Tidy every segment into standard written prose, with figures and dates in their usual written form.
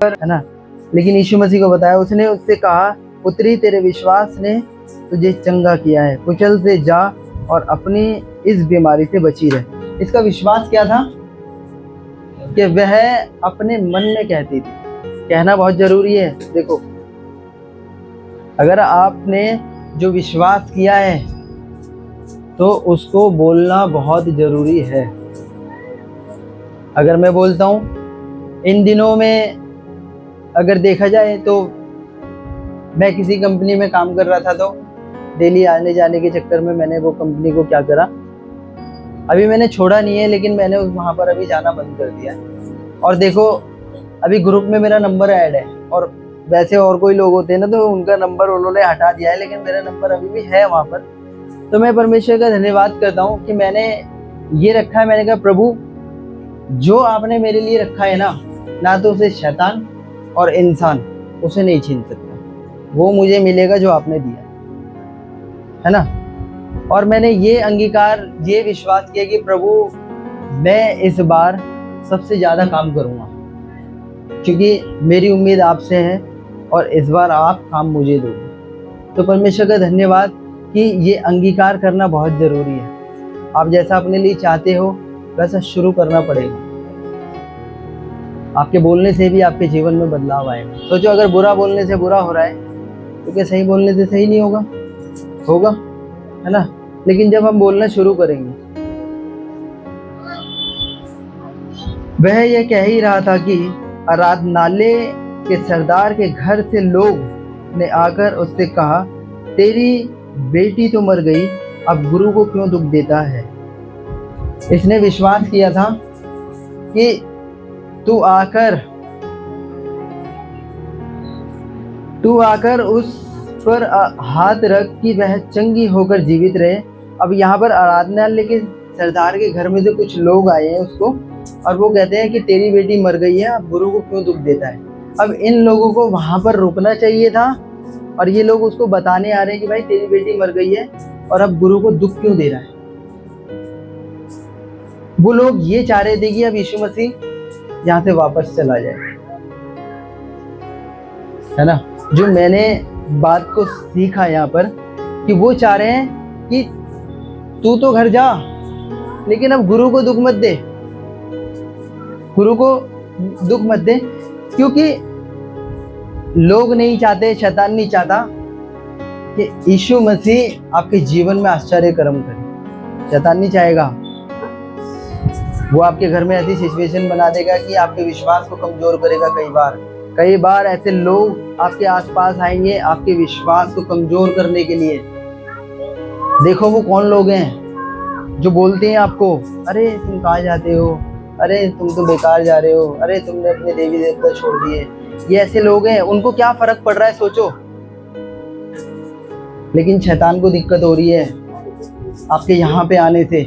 है ना। लेकिन यीशु मसीह को बताया, उसने उससे कहा, पुत्री तेरे विश्वास ने तुझे चंगा किया है, कुचल से जा और अपनी इस बीमारी से बची रहे। इसका विश्वास क्या था कि वह अपने मन में कहती थी। कहना बहुत जरूरी है। देखो, अगर आपने जो विश्वास किया है तो उसको बोलना बहुत जरूरी है। अगर मैं बोलता हूँ, इन दिनों में अगर देखा जाए तो मैं किसी कंपनी में काम कर रहा था, तो डेली आने जाने के चक्कर में मैंने वो कंपनी को क्या करा, अभी मैंने छोड़ा नहीं है, लेकिन मैंने वहाँ पर अभी जाना बंद कर दिया है। और देखो, अभी ग्रुप में मेरा नंबर ऐड है, और वैसे और कोई लोग होते हैं ना तो उनका नंबर उन्होंने हटा दिया है, लेकिन मेरा नंबर अभी भी है वहाँ पर। तो मैं परमेश्वर का धन्यवाद करता हूँ कि मैंने ये रखा है। मैंने कहा, प्रभु जो आपने मेरे लिए रखा है ना तो उसे शैतान और इंसान उसे नहीं छीन सकता। वो मुझे मिलेगा जो आपने दिया है ना। और मैंने ये अंगीकार, ये विश्वास किया कि प्रभु मैं इस बार सबसे ज़्यादा काम करूँगा, क्योंकि मेरी उम्मीद आपसे है और इस बार आप काम मुझे दोगे। तो परमेश्वर का धन्यवाद कि ये अंगीकार करना बहुत ज़रूरी है। आप जैसा अपने लिए चाहते हो वैसा शुरू करना पड़ेगा। आपके बोलने से भी आपके जीवन में बदलाव आएगा। सोचो, अगर बुरा बोलने से बुरा हो रहा है तो क्या सही बोलने से सही नहीं होगा? होगा, है ना। लेकिन जब हम बोलना शुरू करेंगे, वह यह कह ही रहा था कि आराधनालय के सरदार के घर से लोग ने आकर उससे कहा, तेरी बेटी तो मर गई, अब गुरु को क्यों दुख देता है। इसने विश्वास किया था कि तू आकर उस पर हाथ रख कि वह चंगी होकर जीवित रहे। अब यहाँ पर आराधनालय के सरदार के घर में से कुछ लोग आए हैं उसको, और वो कहते हैं कि तेरी बेटी मर गई है, अब गुरु को क्यों दुख देता है। अब इन लोगों को वहां पर रुकना चाहिए था, और ये लोग उसको बताने आ रहे हैं कि भाई तेरी बेटी मर गई है और अब गुरु को दुख क्यों दे रहा है। वो लोग ये चाह रहे थे कि अब यीशु मसीह यहाँ से वापस चला जाए, है ना। जो मैंने बात को सीखा यहाँ पर कि वो चाह रहे हैं कि तू तो घर जा, लेकिन अब गुरु को दुख मत दे, गुरु को दुख मत दे। क्योंकि लोग नहीं चाहते, शैतान नहीं चाहता कि यीशु मसीह आपके जीवन में आश्चर्य कर्म करे। शैतान नहीं चाहेगा। वो आपके घर में ऐसी सिचुएशन बना देगा कि आपके विश्वास को कमजोर करेगा। कई बार ऐसे लोग आपके आसपास आएंगे आपके विश्वास को कमजोर करने के लिए। देखो वो कौन लोग हैं जो बोलते हैं आपको, अरे तुम कहाँ जाते हो, अरे तुम तो बेकार जा रहे हो, अरे तुमने अपने देवी देवता छोड़ दिए। ये ऐसे लोग हैं, उनको क्या फर्क पड़ रहा है सोचो। लेकिन शैतान को दिक्कत हो रही है आपके यहाँ पे आने से,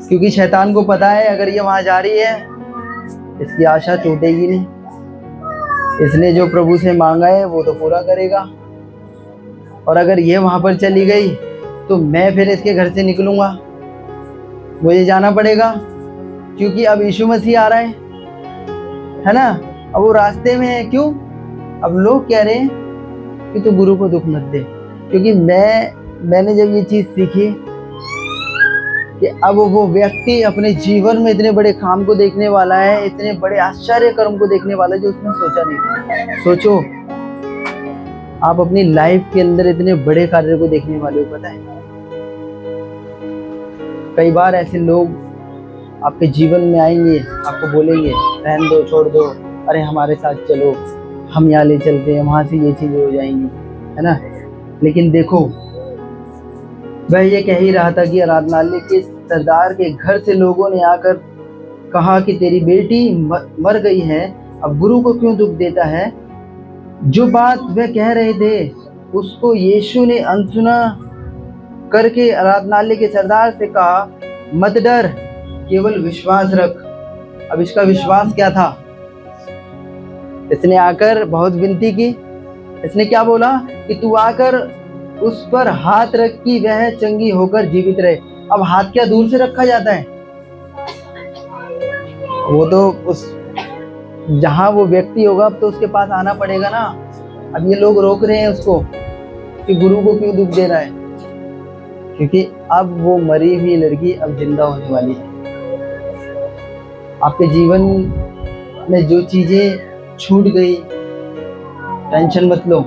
क्योंकि शैतान को पता है अगर ये वहां जा रही है इसकी आशा टूटेगी नहीं। इसने जो प्रभु से मांगा है वो तो पूरा करेगा, और अगर ये वहां पर चली गई तो मैं फिर इसके घर से निकलूंगा, मुझे जाना पड़ेगा, क्योंकि अब यीशु मसीह आ रहा है ना। अब वो रास्ते में है। क्यों? अब लोग कह रहे हैं कि तू गुरु को दुख मत दे। क्योंकि मैंने जब ये चीज सीखी कि अब वो व्यक्ति अपने जीवन में इतने बड़े काम को देखने वाला है, इतने बड़े आश्चर्य कर्म को देखने वाला है जो उसने सोचा नहीं था। सोचो, आप अपनी लाइफ के अंदर इतने बड़े कार्य को देखने वाले हो, पता है। कई बार ऐसे लोग आपके जीवन में आएंगे, आपको बोलेंगे रहन दो, छोड़ दो, अरे हमारे साथ चलो, हम यहाँ ले चलते हैं, वहां से ये चीजें हो जाएंगी, है ना। लेकिन देखो, वह ये कह ही रहा था कि आराधनालय के सरदार के घर से लोगों ने आकर कहा कि तेरी बेटी मर गई है, अब गुरु को क्यों दुख देता है। जो बात वह कह रहे थे उसको यीशु ने अनसुना करके आराधनालय के सरदार से कहा, मत डर, केवल विश्वास रख। अब इसका विश्वास क्या था? इसने आकर बहुत विनती की। इसने क्या बोला कि तू आकर उस पर हाथ रख कि वह चंगी होकर जीवित रहे। अब हाथ क्या दूर से रखा जाता है? वो तो उस जहाँ वो व्यक्ति होगा अब तो उसके पास आना पड़ेगा ना। अब ये लोग रोक रहे हैं उसको कि गुरु को क्यों दुख दे रहा है, क्योंकि अब वो मरी हुई लड़की अब जिंदा होने वाली है। आपके जीवन में जो चीजें छूट गई, टेंशन मत लो,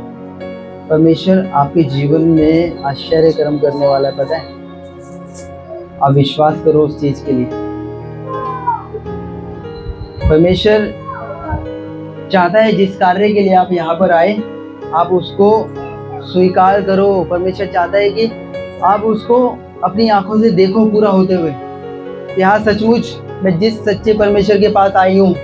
परमेश्वर आपके जीवन में आश्चर्य कर्म करने वाला है, पता है। आप विश्वास करो उस चीज के लिए। परमेश्वर चाहता है जिस कार्य के लिए आप यहाँ पर आए आप उसको स्वीकार करो। परमेश्वर चाहता है कि आप उसको अपनी आंखों से देखो पूरा होते हुए। यहाँ सचमुच मैं जिस सच्चे परमेश्वर के पास आई हूँ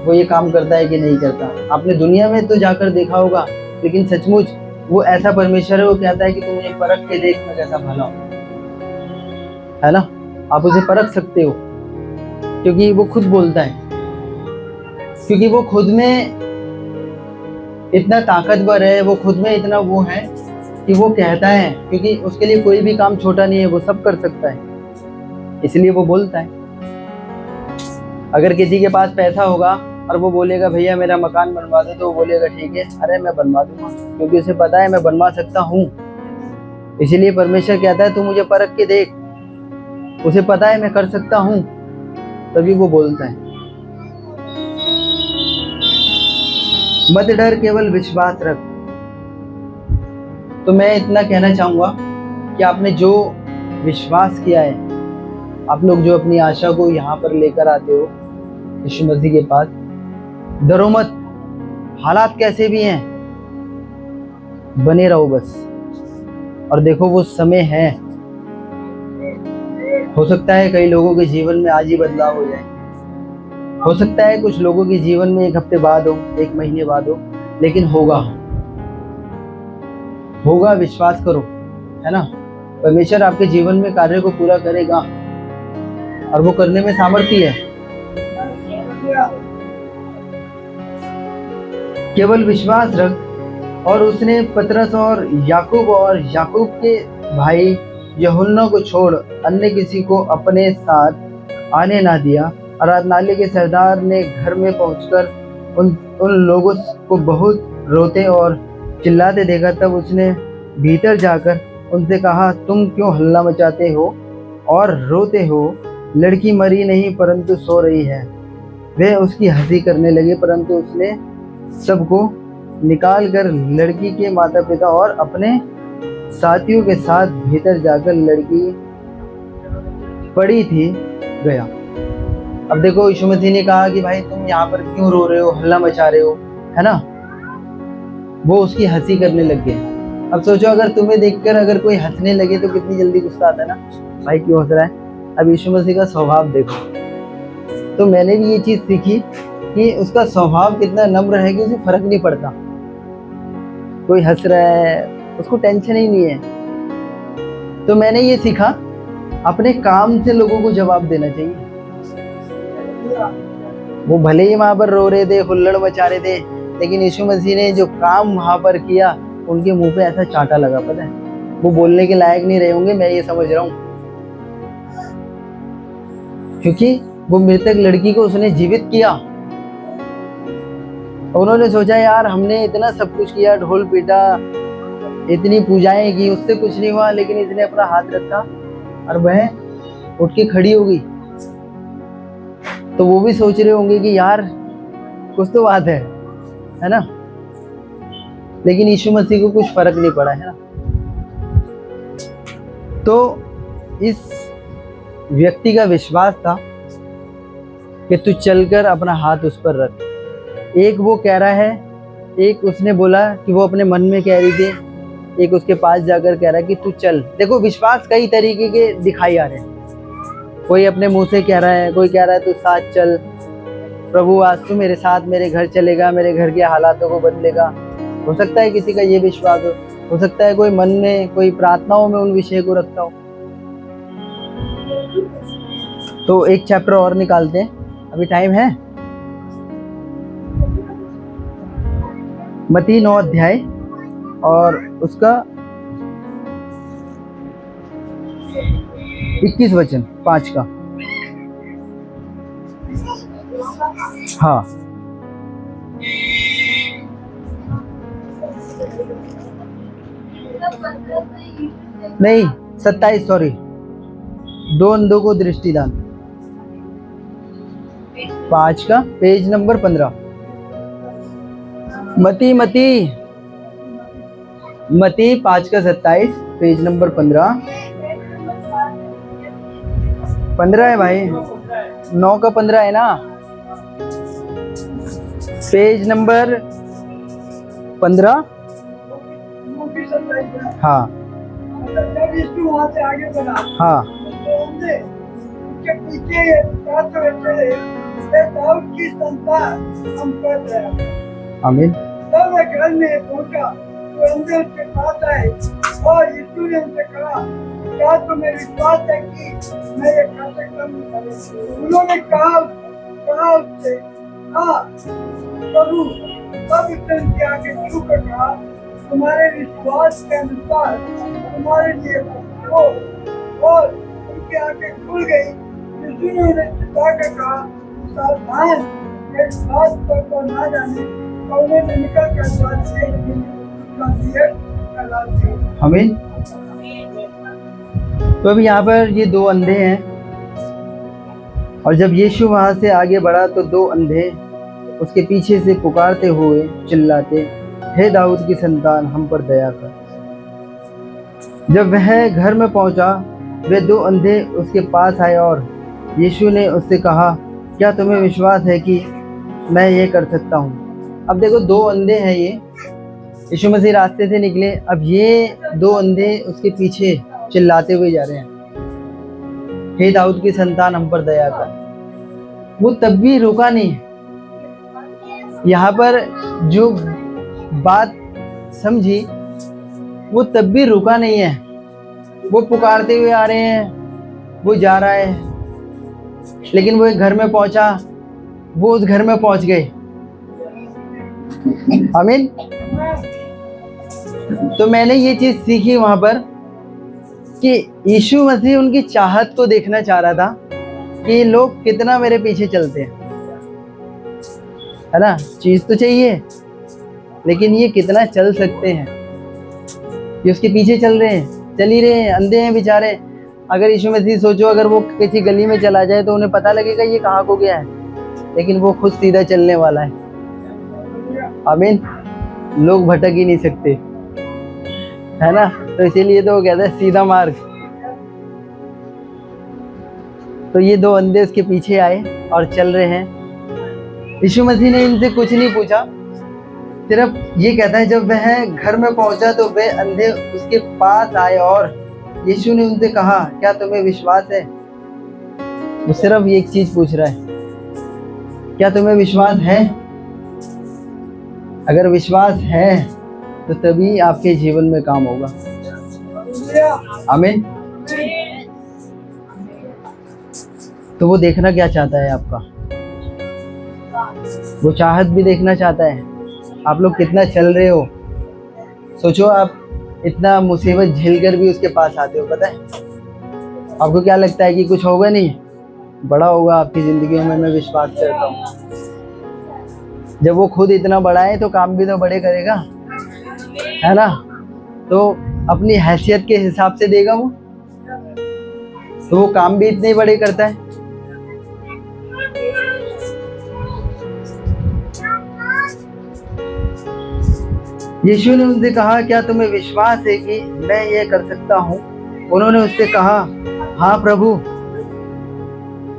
वो ये काम करता है कि नहीं करता। आपने दुनिया में तो जाकर देखा होगा, लेकिन सचमुच वो ऐसा परमेश्वर है, वो कहता है कि तू मुझे परख के देख मैं कैसा भला हूँ, है ना। आप उसे परख सकते हो क्योंकि वो खुद बोलता है, क्योंकि वो खुद में इतना ताकतवर है, वो खुद में इतना वो है कि वो कहता है, क्योंकि उसके लिए कोई भी काम छोटा नहीं है, वो सब कर सकता है, इसलिए वो बोलता है। अगर किसी के पास पैसा होगा और वो बोलेगा भैया मेरा मकान बनवा दो, तो वो बोलेगा ठीक है, अरे मैं बनवा दूंगा, क्योंकि उसे पता है मैं बनवा सकता हूँ। इसलिए परमेश्वर कहता है तू मुझे परख के देख, उसे पता है मैं कर सकता हूँ, तभी वो बोलता है। मत डर, केवल विश्वास रख। तो मैं इतना कहना चाहूंगा कि आपने जो विश्वास किया है, आप लोग जो अपनी आशा को यहाँ पर लेकर आते हो यीशु मसीह के पास, डरो मत, हालात कैसे भी हैं, बने रहो बस। और देखो वो समय है, हो सकता है कई लोगों के जीवन में आज ही बदलाव हो जाए, हो सकता है कुछ लोगों के जीवन में 1 हफ्ते बाद हो, 1 महीने बाद हो, लेकिन होगा, होगा, विश्वास करो, है ना। परमेश्वर आपके जीवन में कार्य को पूरा करेगा और वो करने में सामर्थ्य है। केवल विश्वास रख। और उसने पतरस और याकूब के भाई यूहन्ना को छोड़ अन्य किसी को अपने साथ आने ना दिया। आराधनालय के सरदार ने घर में पहुंचकर उन लोगों को बहुत रोते और चिल्लाते देखा। तब उसने भीतर जाकर उनसे कहा, तुम क्यों हल्ला मचाते हो और रोते हो? लड़की मरी नहीं परंतु सो रही है। वे उसकी हंसी करने लगे, परंतु उसने सबको निकाल कर लड़की के माता पिता और अपने साथियों के साथ भीतर जाकर लड़की पड़ी थी गया। अब देखो यीशु मसीह ने कहा कि भाई तुम यहाँ पर क्यों रो रहे हो, हल्ला मचा रहे हो, है ना। वो उसकी हंसी करने लग गए। अब सोचो अगर तुम्हें देखकर अगर कोई हंसने लगे तो कितनी जल्दी गुस्सा आता है ना, भाई क्यों हंस रहा है। अब यीशु मसीह का स्वभाव देखो। तो मैंने भी ये चीज सीखी कि उसका स्वभाव कितना नम्र है कि उसे फर्क नहीं पड़ता, कोई हंस रहा है उसको टेंशन ही नहीं है। तो मैंने ये सीखा अपने काम से लोगों को जवाब देना चाहिए। वो भले ही वहां पर रो रहे थे, हुल्लड़ मचा रहे थे, लेकिन यीशु मसीह ने जो काम वहां पर किया उनके मुंह पे ऐसा चांटा लगा, पता है वो बोलने के लायक नहीं रहे होंगे, मैं ये समझ रहा हूँ, क्योंकि वो मृतक लड़की को उसने जीवित किया। उन्होंने सोचा यार हमने इतना सब कुछ किया, ढोल पीटा, इतनी पूजाएं की, उससे कुछ नहीं हुआ, लेकिन इसने अपना हाथ रखा और वह उठ के खड़ी हो गई। तो वो भी सोच रहे होंगे कि यार कुछ तो बात है ना। लेकिन यीशु मसीह को कुछ फर्क नहीं पड़ा, है ना। तो इस व्यक्ति का विश्वास था कि तू चलकर अपना हाथ उस पर रख। एक वो कह रहा है, एक उसने बोला कि वो अपने मन में कह रही थी, एक उसके पास जाकर कह रहा है कि तू चल। देखो विश्वास कई तरीके के दिखाई आ रहे हैं। कोई अपने मुंह से कह रहा है, कोई कह रहा है तू साथ चल, प्रभु आज तू मेरे साथ मेरे घर चलेगा, मेरे घर के हालातों को बदलेगा। हो सकता है किसी का ये विश्वास हो सकता है कोई मन में, कोई प्रार्थनाओं में उन विषय को रखता हो। तो एक चैप्टर और निकालते हैं, अभी टाइम है। मत्ती 9 अध्याय और उसका 21 वचन 5 का। हाँ नहीं 27, सॉरी, 2 अंधों को दृष्टिदान, 5 का पेज नंबर 15। मती मती मती 5 का 27, पेज नंबर 15। 15 है भाई, 9 का 15 है ना, पेज नंबर 15। हाँ वहाँ से आगे बढ़ा, हाँ उसके पीछे दाऊद की संतान हम कर रहे हैं। आमीन। तब वह घर में पहुंचा तो अंधे उसके पास आए और यीशु ने उनसे कहा, क्या तुम्हें विश्वास है कि मैं ये कर सकता हूँ? उन्होंने कहा उससे, हाँ प्रभु। तब उसने उनके आगे छूकर कहा, तुम्हारे विश्वास के अनुसार तुम्हारे लिए हो। और उनकी आंखें खुल गई। यीशु ने उन्हें चिल्लाकर कहा, सावधान, इस बात पर तो ना जाने। और उन्होंने निकल कर बात से आमीन। तो अभी यहाँ पर ये 2 अंधे हैं, और जब यीशु वहाँ से आगे बढ़ा तो 2 अंधे उसके पीछे से पुकारते हुए चिल्लाते, हे दाऊद की संतान, हम पर दया कर। जब वह घर में पहुंचा, वे 2 अंधे उसके पास आए और यीशु ने उससे कहा, क्या तुम्हें विश्वास है कि मैं ये कर सकता हूँ? अब देखो 2 अंधे हैं ये, यीशु मसीह रास्ते से निकले, अब ये 2 अंधे उसके पीछे चिल्लाते हुए जा रहे हैं, हे दाऊद की संतान, हम पर दया कर। वो तब भी रुका नहीं। यहाँ पर जो बात समझी, वो तब भी रुका नहीं है। वो पुकारते हुए आ रहे हैं, वो जा रहा है, लेकिन वो एक घर में पहुंचा, वो उस घर में पहुंच गए। आमीन। तो मैंने ये चीज सीखी वहां पर कि यीशु मसीह उनकी चाहत को देखना चाह रहा था कि लोग कितना मेरे पीछे चलते हैं, है ना। चीज तो चाहिए, लेकिन ये कितना चल सकते हैं, ये उसके पीछे चल रहे हैं, चल ही रहे हैं, अंधे हैं बेचारे। अगर यीशु मसीह सोचो, अगर वो किसी गली में चला जाए तो उन्हें पता लगेगा ये कहाँ को गया है, लेकिन वो खुद सीधा चलने वाला है। आमीन। लोग भटक ही नहीं सकते, है ना। तो इसीलिए तो वो कहता है सीधा मार्ग। तो ये 2 अंधे उसके पीछे आए और चल रहे हैं। यीशु मसीह ने इनसे कुछ नहीं पूछा, सिर्फ ये कहता है, जब वह घर में पहुंचा तो वे अंधे उसके पास आए और यीशु ने उनसे कहा, क्या तुम्हें विश्वास है? वो सिर्फ एक चीज पूछ रहा है, क्या तुम्हें विश्वास है? अगर विश्वास है तो तभी आपके जीवन में काम होगा। आमीन। तो वो देखना क्या चाहता है आपका, वो चाहत भी देखना चाहता है, आप लोग कितना चल रहे हो। सोचो, आप इतना मुसीबत झेलकर भी उसके पास आते हो, पता है आपको क्या लगता है कि कुछ होगा नहीं, बड़ा होगा आपकी जिंदगियों में, मैं विश्वास करता हूँ। जब वो खुद इतना बड़ा है तो काम भी तो बड़े करेगा, है ना। तो अपनी हैसियत के हिसाब से देगा वो, तो वो काम भी इतने बड़े करता है। यीशु ने उनसे कहा, क्या तुम्हें विश्वास है कि मैं ये कर सकता हूँ? उन्होंने उससे कहा, हाँ प्रभु।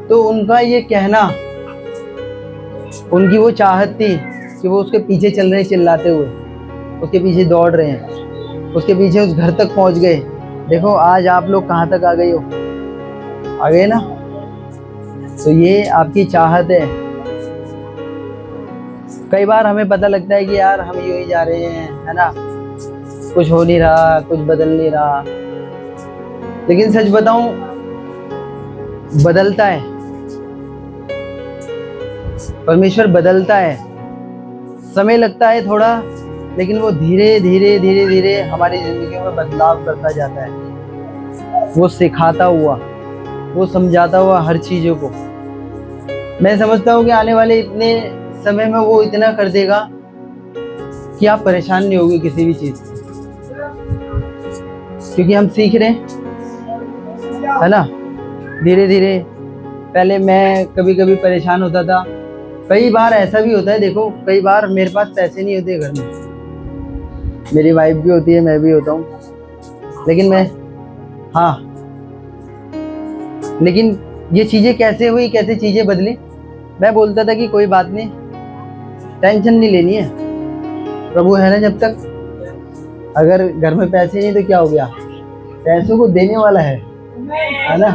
तो उनका ये कहना, उनकी वो चाहत थी कि वो उसके पीछे चल रहे हैं, चिल्लाते हुए उसके पीछे दौड़ रहे हैं, उसके पीछे उस घर तक पहुंच गए। देखो आज आप लोग कहाँ तक आ गए हो, आ गए ना। तो ये आपकी चाहत है। कई बार हमें पता लगता है कि यार हम यूं ही जा रहे हैं, है ना, कुछ हो नहीं रहा, कुछ बदल नहीं रहा, लेकिन सच बताऊं, बदलता है, परमेश्वर बदलता है। समय लगता है थोड़ा, लेकिन वो धीरे धीरे धीरे धीरे हमारी जिंदगी में बदलाव करता जाता है। वो सिखाता हुआ, वो समझाता हुआ हर चीजों को। मैं समझता हूँ कि आने वाले इतने समय में वो इतना कर देगा कि आप परेशान नहीं होगे किसी भी चीज़ से, क्योंकि हम सीख रहे हैं, है ना, धीरे धीरे। पहले मैं कभी कभी परेशान होता था, कई बार ऐसा भी होता है, देखो कई बार मेरे पास पैसे नहीं होते घर में, मेरी वाइफ भी होती है, मैं भी होता हूँ, लेकिन लेकिन ये चीज़ें कैसे हुई, कैसे चीज़ें बदली। मैं बोलता था कि कोई बात नहीं, टेंशन नहीं लेनी है, प्रभु है ना जब तक। अगर घर में पैसे नहीं तो क्या हो गया, पैसों को देने वाला है ना,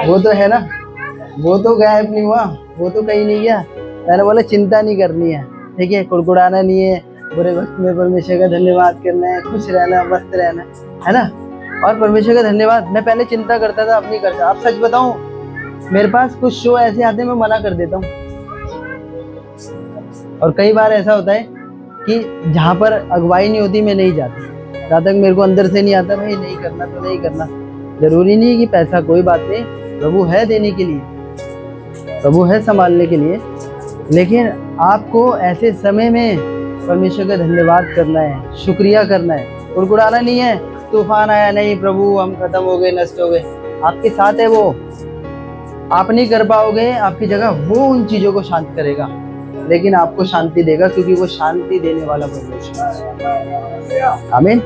वो तो है ना, वो तो गायब नहीं हुआ, वो तो कहीं नहीं गया। मैंने बोला चिंता नहीं करनी है, ठीक है, कुड़कुड़ाना नहीं है, बुरे वक्त में परमेश्वर का धन्यवाद करना है, खुश रहना, मस्त रहना है ना। और परमेश्वर का धन्यवाद, मैं पहले चिंता करता था, अब नहीं करता। अब सच बताऊं, मेरे पास कुछ शो ऐसे आते हैं मैं मना कर देता हूँ। और कई बार ऐसा होता है कि जहाँ पर अगुवाई नहीं होती मैं नहीं जाता, जहाँ तक मेरे को अंदर से नहीं आता भाई नहीं करना तो नहीं करना। जरूरी नहीं है कि पैसा, कोई बात नहीं, प्रभु है देने के लिए, प्रभु है संभालने के लिए, लेकिन आपको ऐसे समय में परमेश्वर का धन्यवाद करना है, शुक्रिया करना है, कुड़कुड़ाना नहीं है। तूफान आया, नहीं प्रभु हम खत्म हो गए, नष्ट हो गए, आपके साथ है वो। आप नहीं कर पाओगे, आपकी जगह वो उन चीजों को शांत करेगा, लेकिन आपको शांति देगा, क्योंकि वो शांति देने वाला परमेश्वर, आमीन,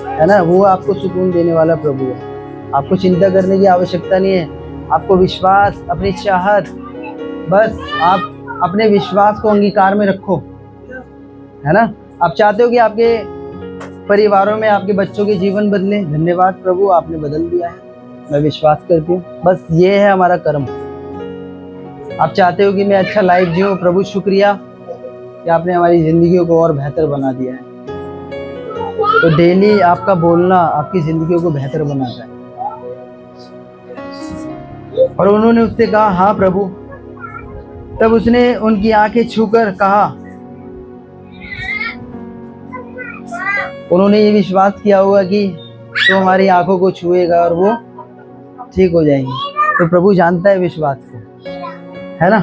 है ना। वो आपको सुकून देने वाला प्रभु है। आपको चिंता करने की आवश्यकता नहीं है, आपको विश्वास, अपनी चाहत, बस आप अपने विश्वास को अंगीकार में रखो, है ना। आप चाहते हो कि आपके परिवारों में आपके बच्चों के जीवन बदले, धन्यवाद प्रभु आपने बदल दिया है, मैं विश्वास करती हूँ। बस ये है हमारा कर्म। आप चाहते हो कि मैं अच्छा लाइफ जीऊं, प्रभु शुक्रिया कि आपने हमारी जिंदगियों को और बेहतर बना दिया है। तो डेली आपका बोलना आपकी जिंदगियों को बेहतर बनाता है। और उन्होंने उससे कहा हाँ प्रभु। तब उसने उनकी आंखें छूकर कहा, उन्होंने ये विश्वास किया होगा कि तो हमारी आंखों को छुएगा और वो ठीक हो जाएंगे। तो प्रभु जानता है विश्वास को, है ना।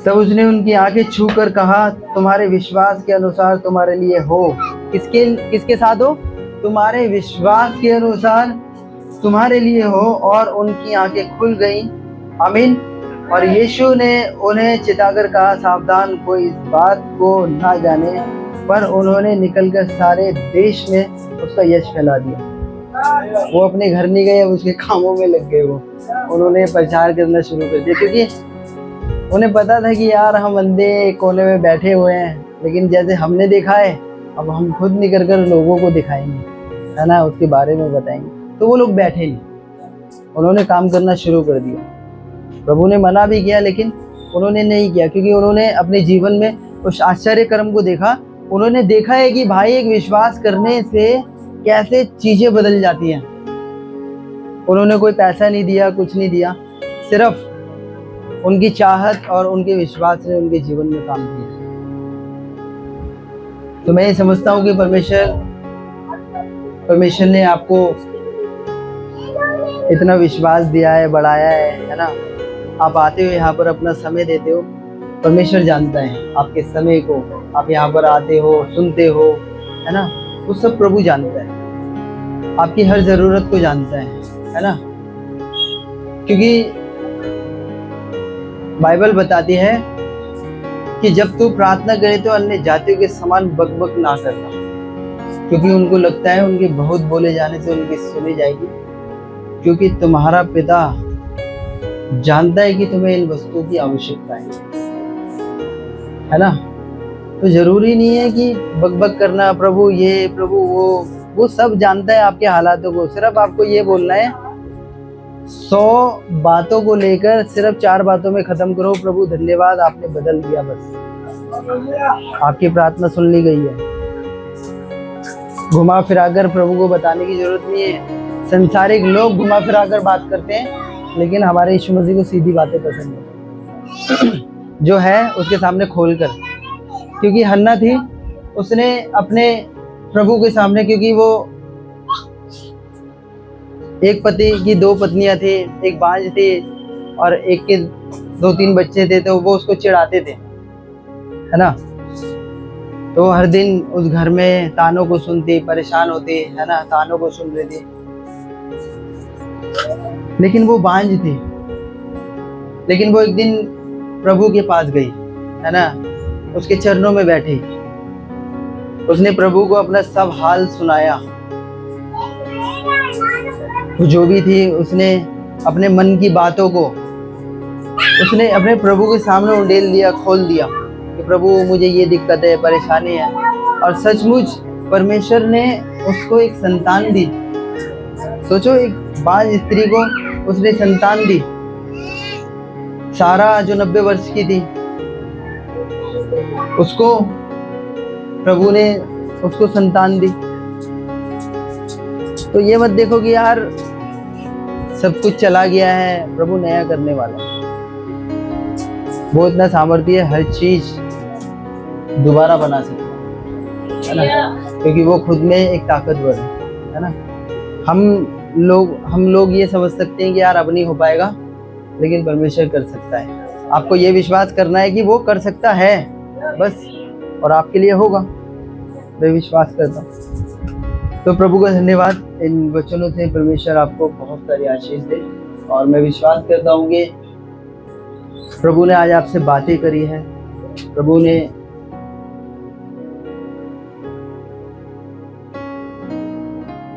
तब उसने उनकी आंखें छूकर कहा, तुम्हारे विश्वास के अनुसार तुम्हारे लिए हो। किसके साथ हो? तुम्हारे विश्वास के अनुसार तुम्हारे लिए हो। और उनकी आंखें खुल गईं, आमीन। और यीशु ने उन्हें चिताकर कहा, सावधान, कोई इस बात को ना जाने। पर उन्होंने निकलकर सारे देश में उसका यश फैला दिया। वो अपने घर नहीं गए, उसके कामों में लग गए। वो उन्होंने प्रचार करना शुरू कर दिया, क्योंकि उन्हें पता था कि यार हम अंधे कोने में बैठे हुए हैं, लेकिन जैसे हमने देखा है अब हम खुद निकल कर लोगों को दिखाएंगे, है ना, उसके बारे में बताएंगे। तो वो लोग बैठे नहीं, उन्होंने काम करना शुरू कर दिया। प्रभु ने मना भी किया लेकिन उन्होंने नहीं किया, क्योंकि उन्होंने अपने जीवन में उस आश्चर्य कर्म को देखा। उन्होंने देखा है कि भाई एक विश्वास करने से कैसे चीजें बदल जाती हैं। उन्होंने कोई पैसा नहीं दिया, कुछ नहीं दिया, सिर्फ उनकी चाहत और उनके विश्वास ने उनके जीवन में काम किया। तो मैं ये समझता हूँ कि परमेश्वर ने आपको इतना विश्वास दिया है, बढ़ाया है ना। आप आते हो यहाँ पर, अपना समय देते हो, परमेश्वर जानता है आपके समय को। आप यहाँ पर आते हो, सुनते हो, है ना, वो सब प्रभु जानता है, आपकी हर जरूरत को जानता है ना। क्योंकि बाइबल बताती है कि जब तू प्रार्थना करे तो अन्य जातियों के समान बकबक ना करना, क्योंकि उनको लगता है उनके बहुत बोले जाने से उनकी सुनी जाएगी, क्योंकि तुम्हारा पिता जानता है कि तुम्हें इन वस्तुओं की आवश्यकता है ना। तो जरूरी नहीं है कि बकबक करना, प्रभु ये, प्रभु वो सब जानता है आपके हालातों को। सिर्फ आपको ये बोलना है, 100 बातों को लेकर सिर्फ 4 बातों में खत्म करो, प्रभु धन्यवाद आपने बदल दिया, बस आपकी प्रार्थना सुन ली गई है। घुमा फिराकर प्रभु को बताने की जरूरत नहीं है। संसारिक लोग घुमा फिराकर बात करते हैं, लेकिन हमारे यीशु मसीह को सीधी बातें पसंद है, जो है उसके सामने खोलकर। क्योंकि हन्ना थी, उसने अपने प्रभु के सामने, क्योंकि वो एक पति की 2 पत्नियां थी, एक बांझ थी और एक के 2-3 बच्चे थे तो वो उसको चिढ़ाते थे, है ना। तो हर दिन उस घर में तानों को सुनती, परेशान होती, है ना, तानों को सुन रही थी। लेकिन वो बांझ थी। लेकिन वो एक दिन प्रभु के पास गई, है ना, उसके चरणों में बैठी। उसने प्रभु को अपना सब हाल सुनाया। वो जो भी थी उसने अपने मन की बातों को उसने अपने प्रभु के सामने उंडेल दिया, खोल दिया कि प्रभु मुझे ये दिक्कत है, परेशानी है। और सचमुच परमेश्वर ने उसको एक संतान दी। सोचो, एक बांझ स्त्री को उसने संतान दी। सारा जो 90 वर्ष की थी, उसको प्रभु ने उसको संतान दी। तो ये मत देखो कि यार सब कुछ चला गया है, प्रभु नया करने वाला है। वो इतना सामर्थ्य है, हर चीज दोबारा बना सकता है ना, क्योंकि वो खुद में एक ताकतवर है ना। हम लोग ये समझ सकते हैं कि यार अब नहीं हो पाएगा, लेकिन परमेश्वर कर सकता है। आपको ये विश्वास करना है कि वो कर सकता है बस, और आपके लिए होगा। मैं विश्वास करता हूँ। तो प्रभु का धन्यवाद। इन वचनों से परमेश्वर आपको बहुत सारी आशीष दे। और मैं विश्वास करता हूँ कि प्रभु ने आज आपसे बातें करी है, प्रभु ने